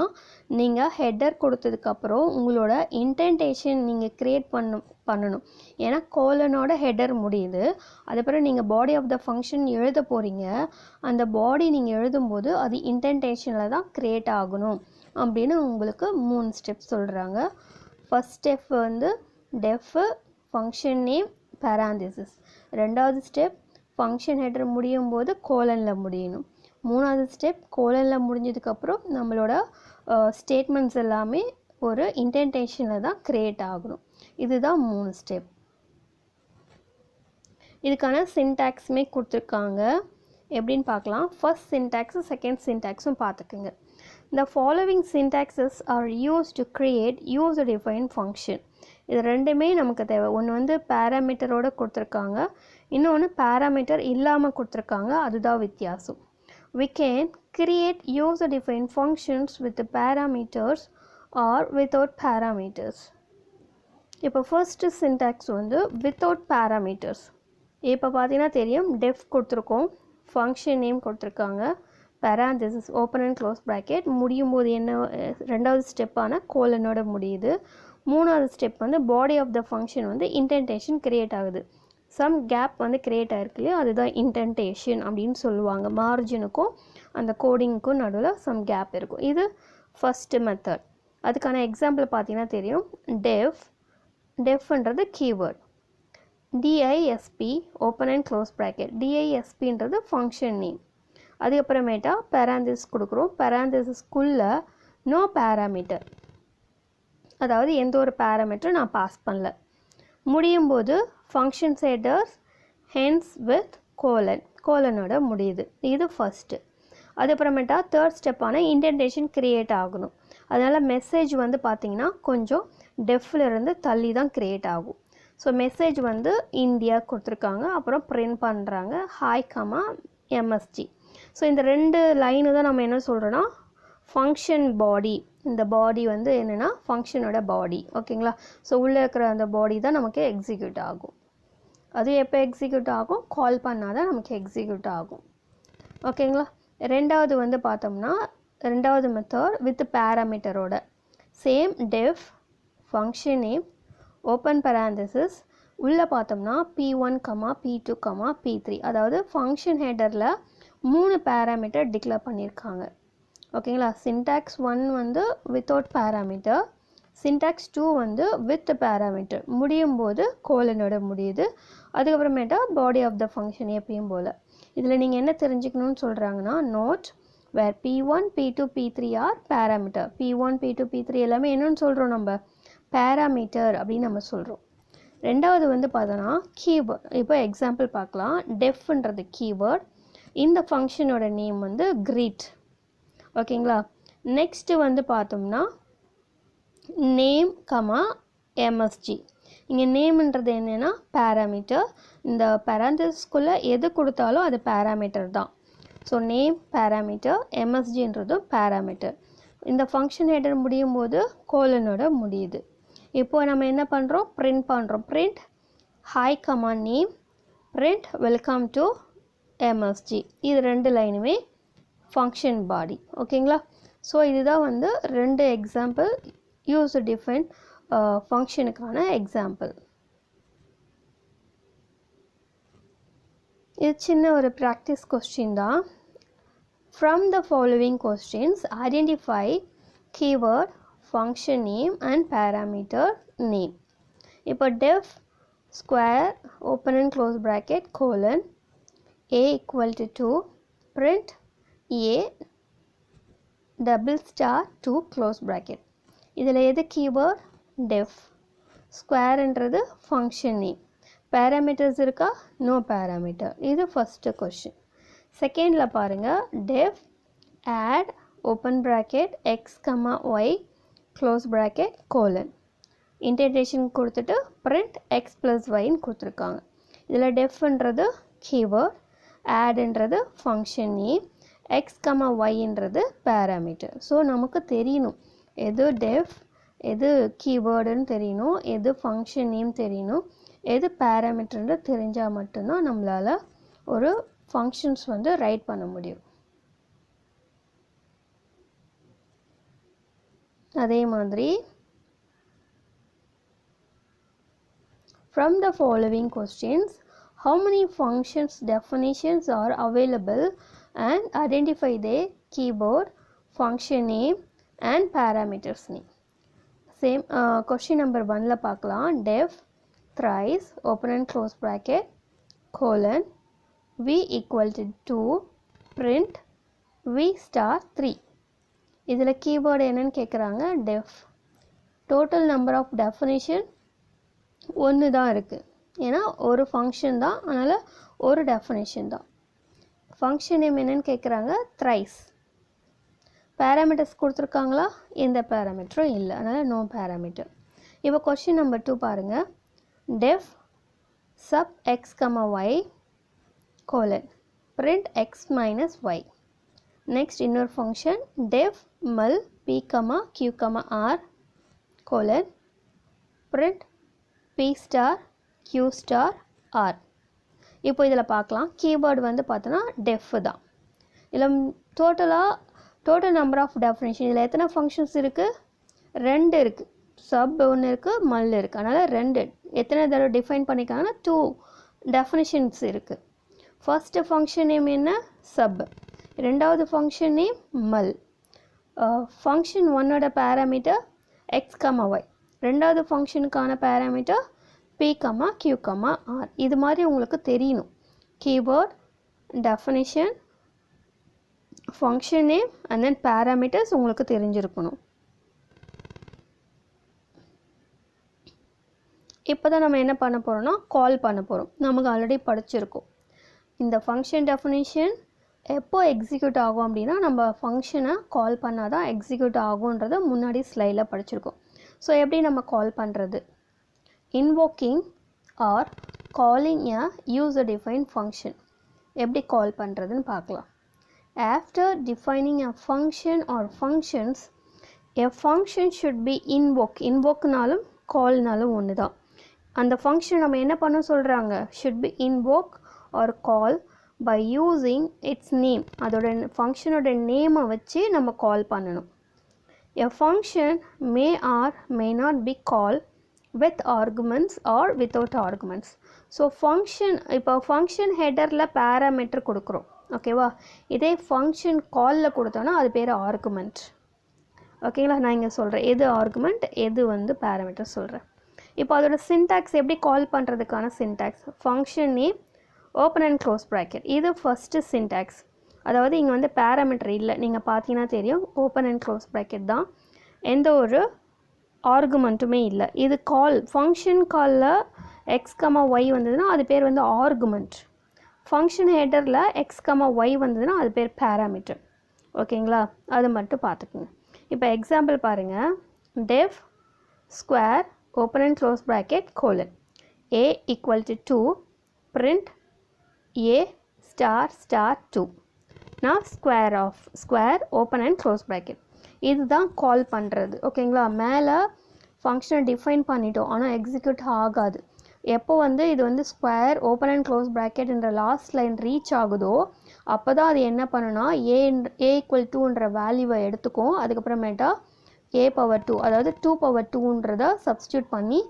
நீங்கள் ஹெட்டர் கொடுத்ததுக்கப்புறம் உங்களோட இன்டென்டேஷன் நீங்கள் க்ரியேட் பண்ணணும். ஏன்னா கோலனோட ஹெட்டர் முடியுது. அதுக்கப்புறம் நீங்கள் பாடி ஆஃப் த ஃபங்க்ஷன் எழுத போகிறீங்க. அந்த பாடி நீங்கள் எழுதும்போது அது இன்டென்டேஷனில் தான் க்ரியேட் ஆகணும் அப்படின்னு உங்களுக்கு 3 ஸ்டெப் சொல்கிறாங்க. ஃபஸ்ட் ஸ்டெப் வந்து டெஃப் ஃபங்க்ஷன் நேம் பேராந்திசிஸ். ரெண்டாவது ஸ்டெப் ஃபங்க்ஷன் ஹெட்டர் முடியும் போது கோலனில் முடியணும். மூணாவது ஸ்டெப் கோலனில் முடிஞ்சதுக்கப்புறம் நம்மளோட ஸ்டேட்மெண்ட்ஸ் எல்லாமே ஒரு இன்டென்டேஷனில் தான் க்ரியேட் ஆகணும். இதுதான் 3 ஸ்டெப். இதுக்கான சின்டாக்ஸுமே கொடுத்துருக்காங்க. எப்படின்னு பார்க்கலாம். ஃபர்ஸ்ட் சின்டாக்ஸும் செகண்ட் சின்டாக்ஸும் பார்த்துக்குங்க. The following syntaxes are used to create user defined function. இது ரெண்டுமே நமக்கு தேவை. ஒன்று வந்து பேராமீட்டரோடு கொடுத்துருக்காங்க, இன்னொன்று பேராமீட்டர் இல்லாமல் கொடுத்துருக்காங்க. அதுதான் வித்தியாசம். We can create user defined functions with the parameters or without parameters. இப்போ ஃபர்ஸ்ட் சின்டாக்ஸ் வந்து வித்தவுட் பேராமீட்டர்ஸ். இப்போ பார்த்தீங்கன்னா தெரியும், டெஃப் கொடுத்துருக்கோம், ஃபங்க்ஷன் நேம் கொடுத்துருக்காங்க, parenthesis open and close bracket, முடியும் போது என்ன ரெண்டாவது ஸ்டெப்பான கோலனோட முடியுது. மூணாவது ஸ்டெப் வந்து பாடி ஆஃப் த ஃபங்க்ஷன் வந்து இன்டென்டேஷன் க்ரியேட் ஆகுது. சம் கேப் வந்து க்ரியேட் ஆகிருக்கு இல்லையா, அதுதான் இன்டென்டேஷன் அப்படின்னு சொல்லுவாங்க. மார்ஜினுக்கும் அந்த கோடிங்க்கும் நடுவில் சம் கேப் இருக்கும். இது ஃபஸ்ட்டு மெத்தட். அதுக்கான எக்ஸாம்பிள் பார்த்தீங்கன்னா தெரியும், டெஃப்ன்றது keyword, DISP open and close bracket, DISPன்றது ஃபங்க்ஷன் நேம். அதுக்கப்புறமேட்டா பேராந்திசிஸ் கொடுக்குறோம். பேராந்திசிஸ்க்குள்ளே நோ பேராமீட்டர், அதாவது எந்த ஒரு பேராமீட்டரும் நான் பாஸ் பண்ணல. முடியும் போது ஃபங்க்ஷன் ஹெட்டர்ஸ் ஹென்ஸ் வித் கோலனோட முடியுது. இது ஃபஸ்ட்டு. அதுக்கப்புறமேட்டா தேர்ட் ஸ்டெப்பான இன்டென்டேஷன் க்ரியேட் ஆகணும். அதனால் மெசேஜ் வந்து பார்த்திங்கன்னா கொஞ்சம் டெஃப்லேருந்து தள்ளி தான் க்ரியேட் ஆகும். ஸோ மெசேஜ் வந்து இந்தியா கொடுத்துருக்காங்க, அப்புறம் பிரிண்ட் பண்ணுறாங்க ஹாய் கமா MSG. ஸோ இந்த 2 லைனு தான் நம்ம என்ன சொல்கிறோன்னா ஃபங்க்ஷன் பாடி. இந்த பாடி வந்து என்னென்னா ஃபங்க்ஷனோட பாடி. ஓகேங்களா? ஸோ உள்ளே இருக்கிற அந்த பாடி தான் நமக்கு எக்ஸிக்யூட் ஆகும். அது எப்போ எக்ஸிக்யூட் ஆகும், கால் பண்ணால் தான் நமக்கு எக்ஸிக்யூட் ஆகும். ஓகேங்களா? ரெண்டாவது வந்து பார்த்தோம்னா, ரெண்டாவது மெத்தட் வித் பேராமீட்டரோட same def function name open parenthesis உள்ளே பார்த்தோம்னா P1, P2, P3, அதாவது ஃபங்க்ஷன் ஹெட்டரில் 3 பேராமீட்டர் டிக்ளேர் பண்ணியிருக்காங்க. ஓகேங்களா? சின்டாக்ஸ் 1 வந்து வித்தவுட் பேராமீட்டர், சின்டாக்ஸ் 2 வந்து வித் பேராமீட்டர். முடியும் போது கோலனோட முடியுது. அதுக்கப்புறமேட்டா பாடி ஆஃப் த ஃபங்க்ஷன் எப்பயும் போல். இதில் நீங்கள் என்ன தெரிஞ்சுக்கணும்னு சொல்கிறாங்கன்னா நோட் வேர் P1 P2 P3 R parameter. P1 P2 P3 எல்லாமே என்னன்னு சொல்கிறோம் நம்ம பேராமீட்டர் அப்படின்னு நம்ம சொல்கிறோம். ரெண்டாவது வந்து பார்த்தோன்னா கீவேர்ட். இப்போ எக்ஸாம்பிள் பார்க்கலாம். டெஃப்ன்றது கீவேர்ட். இந்த ஃபங்க்ஷனோட நேம் வந்து greet. ஓகேங்களா. நெக்ஸ்ட்டு வந்து பார்த்தோம்னா நேம் MSG. இங்கே நேம்ன்றது என்னென்னா பேராமீட்டர். இந்த பேராந்தஸ்குள்ளே எது கொடுத்தாலும் அது பேராமீட்டர் தான். ஸோ நேம் பேராமீட்டர், MSGன்றதும் பேராமீட்டர். இந்த ஃபங்க்ஷன் ஹெடர் முடியும் போது கோலனோட முடியுது. இப்போது நம்ம என்ன பண்ணுறோம், பிரிண்ட் பண்ணுறோம். Print hi name, print welcome to MSG. இது ரெண்டு லைனுமே ஃபங்க்ஷன் பாடி. ஓகேங்களா. ஸோ இதுதான் வந்து ரெண்டு எக்ஸாம்பிள் யூஸ் டிஃபைன் ஃபங்க்ஷனுக்கான எக்ஸாம்பிள். இது சின்ன ஒரு ப்ராக்டிஸ் கொஸ்டின் தான். From the following questions identify keyword, function name and parameter name. இப்போ def square open and close bracket colon a equal to 2 print a double star 2 close bracket. இதில் எது keyword, def. ஸ்கொயர்ன்றது function name. Parameters இருக்கா, no parameter. இது first question. செகண்டில் பாருங்கள், def add open bracket x, y close bracket colon. Integration கொடுத்துட்டு print x + yன்னு கொடுத்துருக்காங்க. இதில் டெஃப்ன்றது கீவேர்ட், ஆட்ன்றது ஃபங்க்ஷன் நேம், x, yன்றது பேராமீட்டர். ஸோ நமக்கு தெரியணும் எது டெஃப், எது கீவேர்டுன்னு தெரியணும், எது ஃபங்க்ஷன் நேம் தெரியணும், எது பேராமீட்டர்னு தெரிஞ்சால் மட்டும்தான் நம்மளால் ஒரு ஃபங்க்ஷன்ஸ் வந்து ரைட் பண்ண முடியும். அதே மாதிரி from the following questions how many functions definitions are available and identify their keyboard, function name and parameters name. Same question number 1ல பார்க்கலாம். def thrice open and close bracket colon v equal to 2 print v star 3. இதில் keyword என்னன்னு கேட்குறாங்க, def. total number of definition ஒன்று தான் இருக்குது. ஏன்னா ஒரு function தான், அதனால் ஒரு டெஃபினேஷன் தான். ஃபங்க்ஷன் நேம் என்னன்னு கேட்குறாங்க, thrice. பேராமீட்டர்ஸ் கொடுத்துருக்காங்களா, எந்த பேராமீட்டரும் இல்லை, அதனால் நோ பேராமீட்டர். இப்போ கொஸ்டின் நம்பர் 2 பாருங்கள். Def sub x, y colon print x minus y. Next இன்னொரு function def mul p, q, r colon print p star q star r. இப்போ இதில் பார்க்கலாம். கீவேர்டு வந்து பார்த்தோன்னா டெஃப் தான். இதில் டோட்டல் நம்பர் ஆஃப் டெஃபினேஷன், இதில் எத்தனை ஃபங்க்ஷன்ஸ் இருக்குது, 2 இருக்குது. சப் ஒன்று இருக்குது, மல் இருக்குது. அதனால் 2 எத்தனை தடவை டிஃபைன் பண்ணிக்காங்கன்னா 2 டெஃபினேஷன்ஸ் இருக்குது. ஃபஸ்ட்டு ஃபங்க்ஷன் நேம் என்ன, சப். ரெண்டாவது ஃபங்க்ஷன் நேம் மல். ஃபங்க்ஷன் 1ஓட பேராமீட்டர் x, y. ரெண்டாவது ஃபங்க்ஷனுக்கான பேராமீட்டர் p, q, r. இது மாதிரி உங்களுக்கு தெரியணும். Keyword, definition, function name and then parameters உங்களுக்கு தெரிஞ்சிருக்கணும். இப்போ தான் நம்ம என்ன பண்ண போகிறோம்னா கால் பண்ண போகிறோம். நமக்கு ஆல்ரெடி படிச்சிருக்கோம். இந்த ஃபங்க்ஷன் டெஃபினிஷன் எப்போ எக்ஸிக்யூட் ஆகும் அப்படின்னா நம்ம ஃபங்க்ஷனை கால் பண்ணால் தான் எக்ஸிக்யூட் ஆகுன்றதை முன்னாடி ஸ்லைடில் படிச்சிருக்கோம். ஸோ எப்படி நம்ம கால் பண்ணுறது, invoking are calling a user defined function. எப்படி கால் பண்ணுறதுன்னு பார்க்கலாம். After defining a function or functions a function should be இன்வோக்னாலும் கால்னாலும் ஒன்று தான். அந்த ஃபங்க்ஷன் நம்ம என்ன பண்ண சொல்கிறாங்க, should be invoke or call by using its name. அதோட ஃபங்க்ஷனோட நேமை வச்சு நம்ம கால் பண்ணணும். A function may or may not be called with arguments or without arguments. So function, இப்போ ஃபங்க்ஷன் ஹெடரில் பேராமீட்டர் கொடுக்குறோம், ஓகேவா. இதே ஃபங்க்ஷன் காலில் கொடுத்தோன்னா அது பேர் ஆர்குமெண்ட். ஓகேங்களா. நான் இங்கே சொல்கிறேன் எது ஆர்குமெண்ட் எது வந்து பேராமீட்டர் சொல்கிறேன். இப்போ அதோட சின்டாக்ஸ் எப்படி கால் பண்ணுறதுக்கான syntax, function name open and close bracket. இது ஃபஸ்ட்டு சின்டாக்ஸ். அதாவது இங்கே வந்து பேராமீட்டர் இல்லை, நீங்கள் பார்த்தீங்கன்னா தெரியும். ஓப்பன் அண்ட் க்ளோஸ் ப்ராக்கெட் தான், எந்த ஒரு ஆர்குமெண்ட்டுமே இல்லை. இது கால் ஃபங்க்ஷன் காலில் எக்ஸ் கமா ஒய் வந்ததுன்னா அது பேர் வந்து ஆர்குமெண்ட். ஃபங்க்ஷன் ஹெடரில் எக்ஸ் கமா ஒய் வந்ததுன்னா அது பேர் பேராமீட்டர். ஓகேங்களா, அது மட்டும் பார்த்துக்குங்க. இப்போ எக்ஸாம்பிள் பாருங்கள். Def square open and close bracket colon a equal to 2 print a star star 2. now square open and close bracket. இதுதான் கால் பண்ணுறது. ஓகேங்களா, மேலே ஃபங்க்ஷனை டிஃபைன் பண்ணிட்டோம், ஆனால் எக்ஸிக்யூட் ஆகாது. எப்போ வந்து இது வந்து square open and close bracket என்ற லாஸ்ட் லைன் ரீச் ஆகுதோ அப்போ தான் அது என்ன பண்ணுன்னா a ஈக்குவல் 2ன்ற வேல்யூவை எடுத்துக்கும். அதுக்கப்புறமேட்டா a பவர் 2 அதாவது 2 பவர் 2ன்றதை சப்ஸ்டியூட் பண்ணி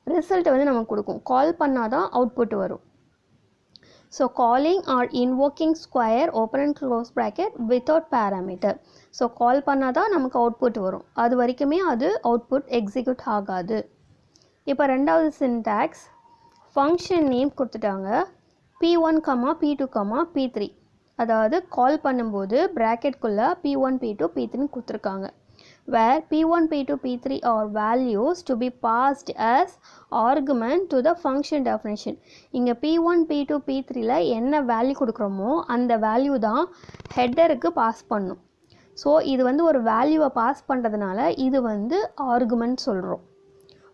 ரிசல்ட்டை வந்து நமக்கு கொடுக்கும். கால் பண்ணால் தான் அவுட்புட் வரும். So calling or invoking square open and close bracket without parameter. So call பண்ணால் தான் நமக்கு அவுட்புட் வரும், அது வரைக்குமே அது அவுட்புட் எக்ஸிக்யூட் ஆகாது. இப்போ ரெண்டாவது சின்டாக்ஸ், ஃபங்க்ஷன் நேம் கொடுத்துட்டாங்க p1, p2, p3. அதாவது கால் பண்ணும்போது ப்ராக்கெட்குள்ளே p1, p2, p3 கொடுத்துருக்காங்க. where p1, p2, p3 are values to be passed as argument to the function definition. இங்கே p1, p2, p3ல என்ன வேல்யூ கொடுக்குறோமோ அந்த வேல்யூ தான் ஹெட்டருக்கு பாஸ் பண்ணும். ஸோ இது வந்து ஒரு வேல்யூவை பாஸ் பண்ணுறதுனால இது வந்து ஆர்குமெண்ட் சொல்கிறோம்.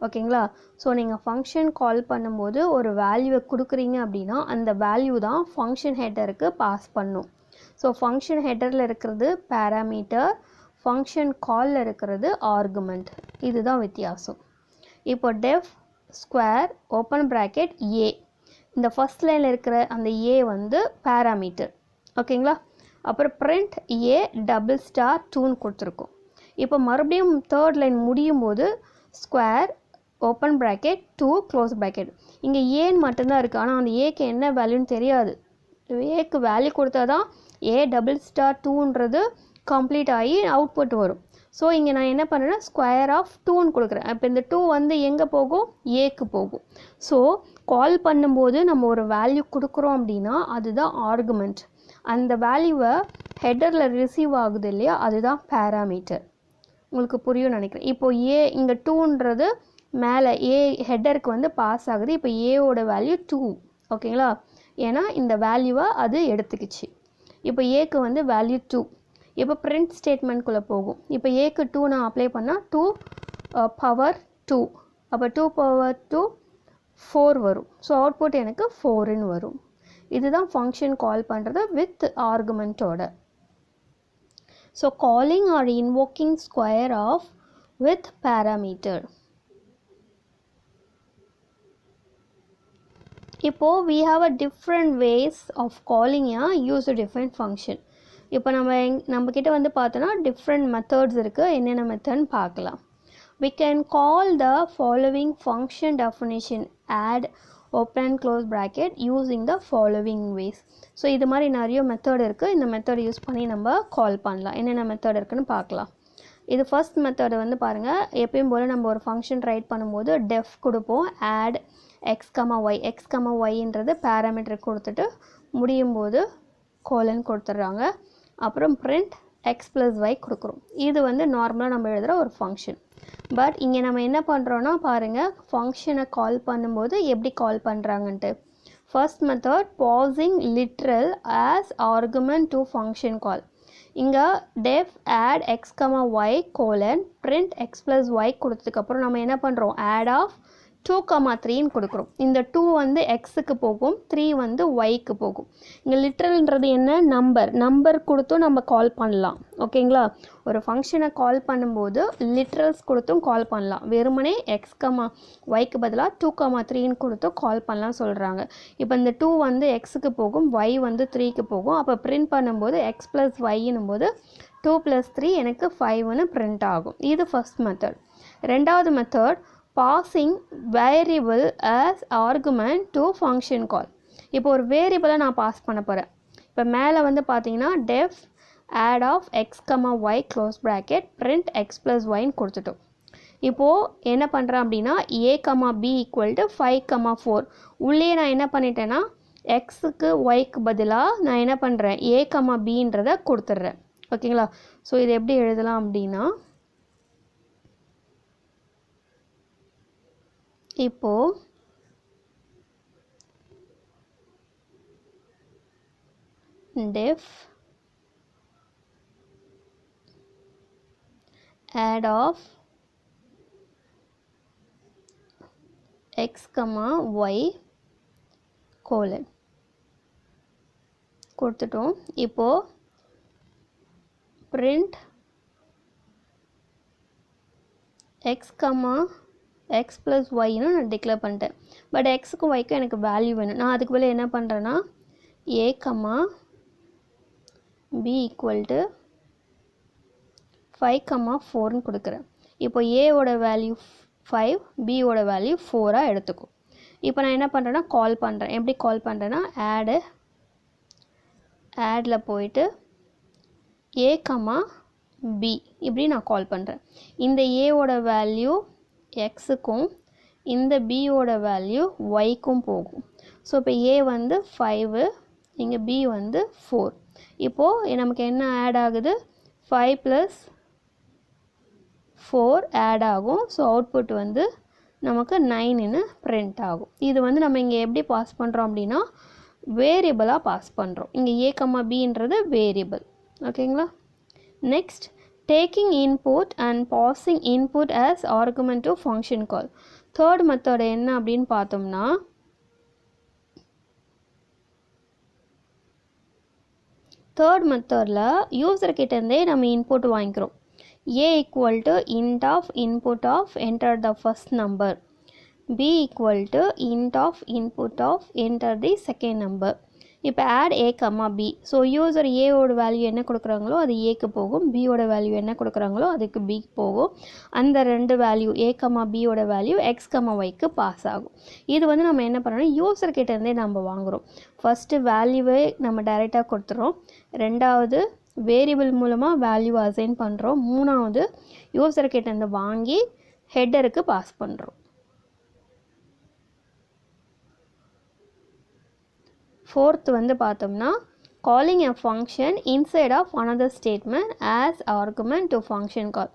ஓகேங்களா, ஸோ நீங்கள் ஃபங்க்ஷன் கால் பண்ணும்போது ஒரு வேல்யூவை கொடுக்குறீங்க அப்படின்னா அந்த வேல்யூ தான் ஃபங்க்ஷன் ஹெட்டருக்கு பாஸ் பண்ணும். ஸோ ஃபங்க்ஷன் ஹெட்டரில் இருக்கிறது பேராமீட்டர், ஃபங்க்ஷன் காலில் இருக்கிறது ஆர்குமெண்ட். இதுதான் வித்தியாசம். இப்போ டெஃப் ஸ்கொயர் ஓப்பன் ப்ராக்கெட் ஏ, இந்த ஃபஸ்ட் லைனில் இருக்கிற அந்த ஏ வந்து பேராமீட்டர். ஓகேங்களா, அப்புறம் பிரிண்ட் ஏ டபுள் ஸ்டார் 2ன்னு கொடுத்துருக்கோம். இப்போ மறுபடியும் தேர்ட் லைன் முடியும் போது square open bracket 2 close bracket. இங்கே ஏன்னு மட்டும்தான் இருக்குது, ஆனால் அந்த ஏக்கு என்ன வேல்யூன்னு தெரியாது. ஏக்கு வேல்யூ கொடுத்தா தான் ஏ டபுள் ஸ்டார் 2ன்றது கம்ப்ளீட் ஆகி அவுட்புட் வரும். ஸோ இங்கே நான் என்ன பண்ணுறேன்னா ஸ்கொயர் ஆஃப் 2ன்னு கொடுக்குறேன். இப்போ இந்த 2 வந்து எங்கே போகும், ஏக்கு போகும். ஸோ கால் பண்ணும்போது நம்ம ஒரு வேல்யூ கொடுக்குறோம் அப்படின்னா அதுதான் ஆர்குமெண்ட். அந்த வேல்யூவை ஹெட்டரில் ரிசீவ் ஆகுது இல்லையா, அதுதான் பேராமீட்டர். உங்களுக்கு புரியும் நினைக்கிறேன். இப்போ ஏ இங்கே 2ன்றது மேலே ஏ ஹெட்டருக்கு வந்து பாஸ் ஆகுது. இப்போ ஏவோட வேல்யூ 2. ஓகேங்களா, ஏன்னா இந்த வேல்யூவை அது எடுத்துக்கிச்சு. இப்போ ஏக்கு வந்து வேல்யூ 2. இப்போ பிரிண்ட் ஸ்டேட்மெண்ட்குள்ளே போகும். இப்போ ஏக்கு 2 நான் அப்ளை பண்ணால் 2 பவர் 2, அப்போ 2 பவர் 2 4 வரும். ஸோ அவுட்புட் எனக்கு 4ன்னு வரும். இதுதான் ஃபங்க்ஷன் கால் பண்ணுறது வித் ஆர்குமெண்ட்டோட. So calling or invoking square of with parameter. இப்போது we have a different ways of calling a user defined function. இப்போ நம்மக்கிட்ட வந்து பார்த்தோன்னா டிஃப்ரெண்ட் மெத்தட்ஸ் இருக்குது. என்னென்ன மெத்தட்னு பார்க்கலாம். we can call the following function definition add open and close bracket using the following ways. So இது மாதிரி நிறைய மெத்தட் இருக்குது. இந்த மெத்தட் யூஸ் பண்ணி நம்ம கால் பண்ணலாம். என்னென்ன மெத்தட் இருக்குதுன்னு பார்க்கலாம். இது ஃபர்ஸ்ட் மெத்தட் வந்து பாருங்கள். எப்பயும் போல் நம்ம ஒரு ஃபங்க்ஷன் ரைட் பண்ணும்போது டெஃப் கொடுப்போம், add x, y. x, yன்றது பேராமீட்டர் கொடுத்துட்டு முடியும் போது கோலன் கொடுத்துட்றாங்க. அப்புறம் print x plus y கொடுக்குறோம். இது வந்து நார்மலாக நம்ம எழுதுகிற ஒரு ஃபங்க்ஷன். பட் இங்கே நம்ம என்ன பண்ணுறோன்னா பாருங்கள், ஃபங்க்ஷனை கால் பண்ணும்போது எப்படி கால் பண்ணுறாங்கன்ட்டு. First method passing literal as argument to function call. இங்கே def add x, y colon print x plus y கொடுத்ததுக்கப்புறம் நம்ம என்ன பண்ணுறோம், add of 2, 3ன்னு கொடுக்குறோம். இந்த 2 வந்து எக்ஸுக்கு போகும், 3 வந்து ஒய்க்கு போகும். இங்கே லிட்ரல்ன்றது என்ன, நம்பர் கொடுத்தும் நம்ம கால் பண்ணலாம். ஓகேங்களா, ஒரு ஃபங்க்ஷனை கால் பண்ணும்போது லிட்ரல்ஸ் கொடுத்தும் கால் பண்ணலாம். வெறுமனே எக்ஸ் ஒய்க்கு பதிலாக 2, 3ன்னு கொடுத்தும் கால் பண்ணலாம் சொல்கிறாங்க. இப்போ இந்த 2 வந்து எக்ஸுக்கு போகும், ஒய் வந்து 3க்கு போகும். அப்போ பிரிண்ட் பண்ணும்போது எக்ஸ் ப்ளஸ் ஒய்னும் போது 2 + 3 எனக்கு 5ன்னு பிரிண்ட் ஆகும். இது ஃபர்ஸ்ட் மெத்தட். ரெண்டாவது method passing variable as argument to function call. இப்போ ஒரு வேரியபிளை நான் பாஸ் பண்ண போகிறேன். இப்போ மேலே வந்து பார்த்தீங்கன்னா def add of x, y close bracket print x plus yன்னு கொடுத்துட்டோம். இப்போது என்ன பண்ணுறேன் அப்படின்னா a, b = 5, 4 உள்ளே நான் என்ன பண்ணிட்டேன்னா எக்ஸுக்கு ஒய்க்கு பதிலாக நான் என்ன பண்ணுறேன் ஏ கமா பின்றதை கொடுத்துட்றேன். ஓகேங்களா? ஸோ இது எப்படி எழுதலாம் அப்படின்னா இப்போது def add of x comma y colon கொடுத்துட்டோம். இப்போது print x comma x plus y ன்னு நான் டிக்ளேர் பண்ணிட்டேன். பட் எக்ஸுக்கும் ஒய்க்கும் எனக்கு வேல்யூ வேணும். நான் அதுக்கு பதில் என்ன பண்ணுறேன்னா a comma b equal to 5 comma 4ன்னு கொடுக்குறேன். இப்போ ஏவோட வேல்யூ 5, பியோட வேல்யூ 4 எடுத்துக்கும். இப்போ நான் என்ன பண்ணுறேன்னா கால் பண்ணுறேன். எப்படி கால் பண்ணுறேன்னா ஆடில் போயிட்டு ஏ கமா பி இப்படி நான் கால் பண்ணுறேன். இந்த ஏவோட வேல்யூ எக்ஸுக்கும் இந்த பியோட வேல்யூ ஒய்க்கும் போகும். ஸோ இப்போ ஏ வந்து 5, இங்கே பி வந்து 4. இப்போது நமக்கு என்ன ஆட் ஆகுது 5 + 4 ஆட் ஆகும். ஸோ அவுட்புட் வந்து நமக்கு 9ன்னு பிரிண்ட் ஆகும். இது வந்து நம்ம இங்கே எப்படி பாஸ் பண்ணுறோம் அப்படின்னா வேரியபிளாக பாஸ் பண்ணுறோம். இங்கே ஏ கமா பின்றது வேரியபிள். ஓகேங்களா? Next taking input and passing input as argument to function call. Third method என்ன அப்படின்னு பார்த்தோம்னா தேர்ட் மெத்தடில் யூசர்கிட்டேருந்தே நம்ம இன்புட் வாங்கிக்கிறோம். a equal to int of input of enter the first number, b equal to int of input of enter the second number. இப்போ add a comma b. So user a ஓட value என்ன கொடுக்குறாங்களோ அது ஏக்கு போகும், b ஓட value என்ன கொடுக்குறாங்களோ அதுக்கு b போகும். அந்த ரெண்டு வேல்யூ a comma b ஓட வேல்யூ x comma yக்கு பாஸ் ஆகும். இது வந்து நம்ம என்ன பண்ணுறோம் யூசர்கிட்டேருந்தே நம்ம வாங்குகிறோம். ஃபஸ்ட்டு வேல்யூவே நம்ம டைரெக்டாக கொடுத்துறோம். ரெண்டாவது வேரியபிள் மூலமாக வேல்யூ அசைன் பண்ணுறோம். மூணாவது யூசர்கிட்டேருந்து வாங்கி ஹெட்டருக்கு பாஸ் பண்ணுறோம். ஃபோர்த் வந்து பார்த்தோம்னா calling a function inside of another statement as argument to function call.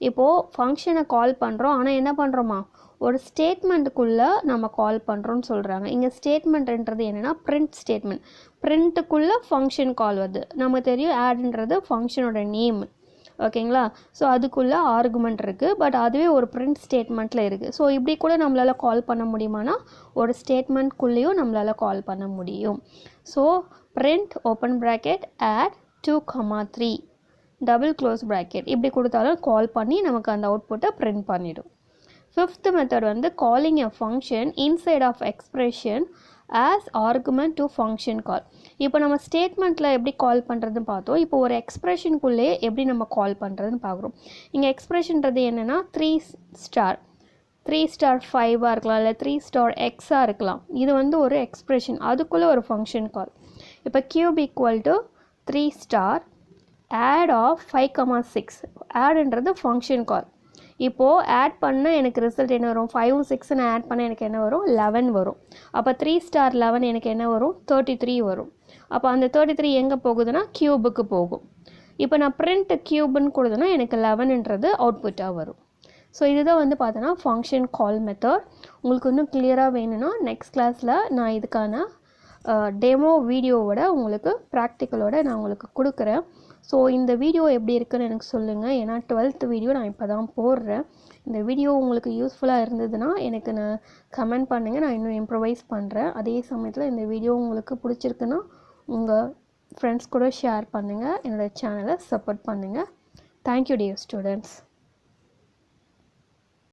இப்போது ஃபங்க்ஷனை கால் பண்ணுறோம். ஆனால் என்ன பண்ணுறோமா ஒரு ஸ்டேட்மெண்ட்டுக்குள்ளே நம்ம கால் பண்ணுறோன்னு சொல்கிறாங்க. இங்கே ஸ்டேட்மெண்ட்ன்றது என்னென்னா பிரிண்ட் ஸ்டேட்மெண்ட். பிரிண்ட்டுக்குள்ளே ஃபங்க்ஷன் கால் வருது. நமக்கு தெரியும் ஆட்ன்றது ஃபங்க்ஷனோட நேம். ஓகேங்களா? ஸோ அதுக்குள்ளே ஆர்குமெண்ட் இருக்குது. பட் அதுவே ஒரு பிரிண்ட் ஸ்டேட்மெண்ட்டில் இருக்குது. ஸோ இப்படி கூட நம்மளால் கால் பண்ண முடியுமானா ஒரு ஸ்டேட்மெண்ட்குள்ளேயும் நம்மளால் கால் பண்ண முடியும். So print open bracket add 2, 3 double close bracket இப்படி கொடுத்தாலும் கால் பண்ணி நமக்கு அந்த அவுட்புட்டை பிரிண்ட் பண்ணிடும். ஃபிஃப்த் மெத்தட் வந்து calling a function inside of expression as argument to function call. இப்போ நம்ம ஸ்டேட்மெண்ட்டில் எப்படி கால் பண்ணுறதுன்னு பார்த்தோம். இப்போ ஒரு எக்ஸ்ப்ரெஷனுக்குள்ளே எப்படி நம்ம கால் பண்ணுறதுன்னு பார்க்குறோம். இங்கே எக்ஸ்ப்ரெஷன்றது என்னென்னா 3 ஸ்டார் 5 இருக்கலாம், இல்லை 3 ஸ்டார் எக்ஸாக இருக்கலாம். இது வந்து ஒரு எக்ஸ்ப்ரெஷன், அதுக்குள்ளே ஒரு ஃபங்க்ஷன் கால். இப்போ cube equal to 3 star add of 5, 6. ஆடுன்றது ஃபங்க்ஷன் கால். இப்போது ஆட் பண்ணால் எனக்கு ரிசல்ட் என்ன வரும் 5, 6 நான் ஆட் பண்ணால் எனக்கு என்ன வரும் 11 வரும். அப்போ 3 ஸ்டார் 11 எனக்கு என்ன வரும் 33 வரும். அப்போ அந்த 33 எங்கே போகுதுன்னா கியூபுக்கு போகும். இப்போ நான் பிரிண்ட் கியூப்னு கொடுத்தேன்னா எனக்கு 11ன்றது அவுட்புட்டாக வரும். ஸோ இதுதான் வந்து பார்த்தோன்னா ஃபங்க்ஷன் கால் மெத்தட். உங்களுக்கு இன்னும் கிளியராக வேணும்னா நெக்ஸ்ட் கிளாஸில் நான் இதுக்கான டெமோ வீடியோவோட உங்களுக்கு ப்ராக்டிக்கலோட நான் உங்களுக்கு கொடுக்குறேன். ஸோ இந்த வீடியோ எப்படி இருக்குன்னு எனக்கு சொல்லுங்கள். ஏன்னா 12th வீடியோ நான் இப்போ தான் போடுறேன். இந்த வீடியோ உங்களுக்கு யூஸ்ஃபுல்லாக இருந்ததுன்னா எனக்கு நான் கமெண்ட் பண்ணுங்கள், நான் இன்னும் இம்ப்ரவைஸ் பண்ணுறேன். அதே சமயத்தில் இந்த வீடியோ உங்களுக்கு பிடிச்சிருக்குன்னா உங்கள் ஃப்ரெண்ட்ஸ் கூட ஷேர் பண்ணுங்கள், என்னோடய சேனலை சப்போர்ட் பண்ணுங்கள். Thank you dear students.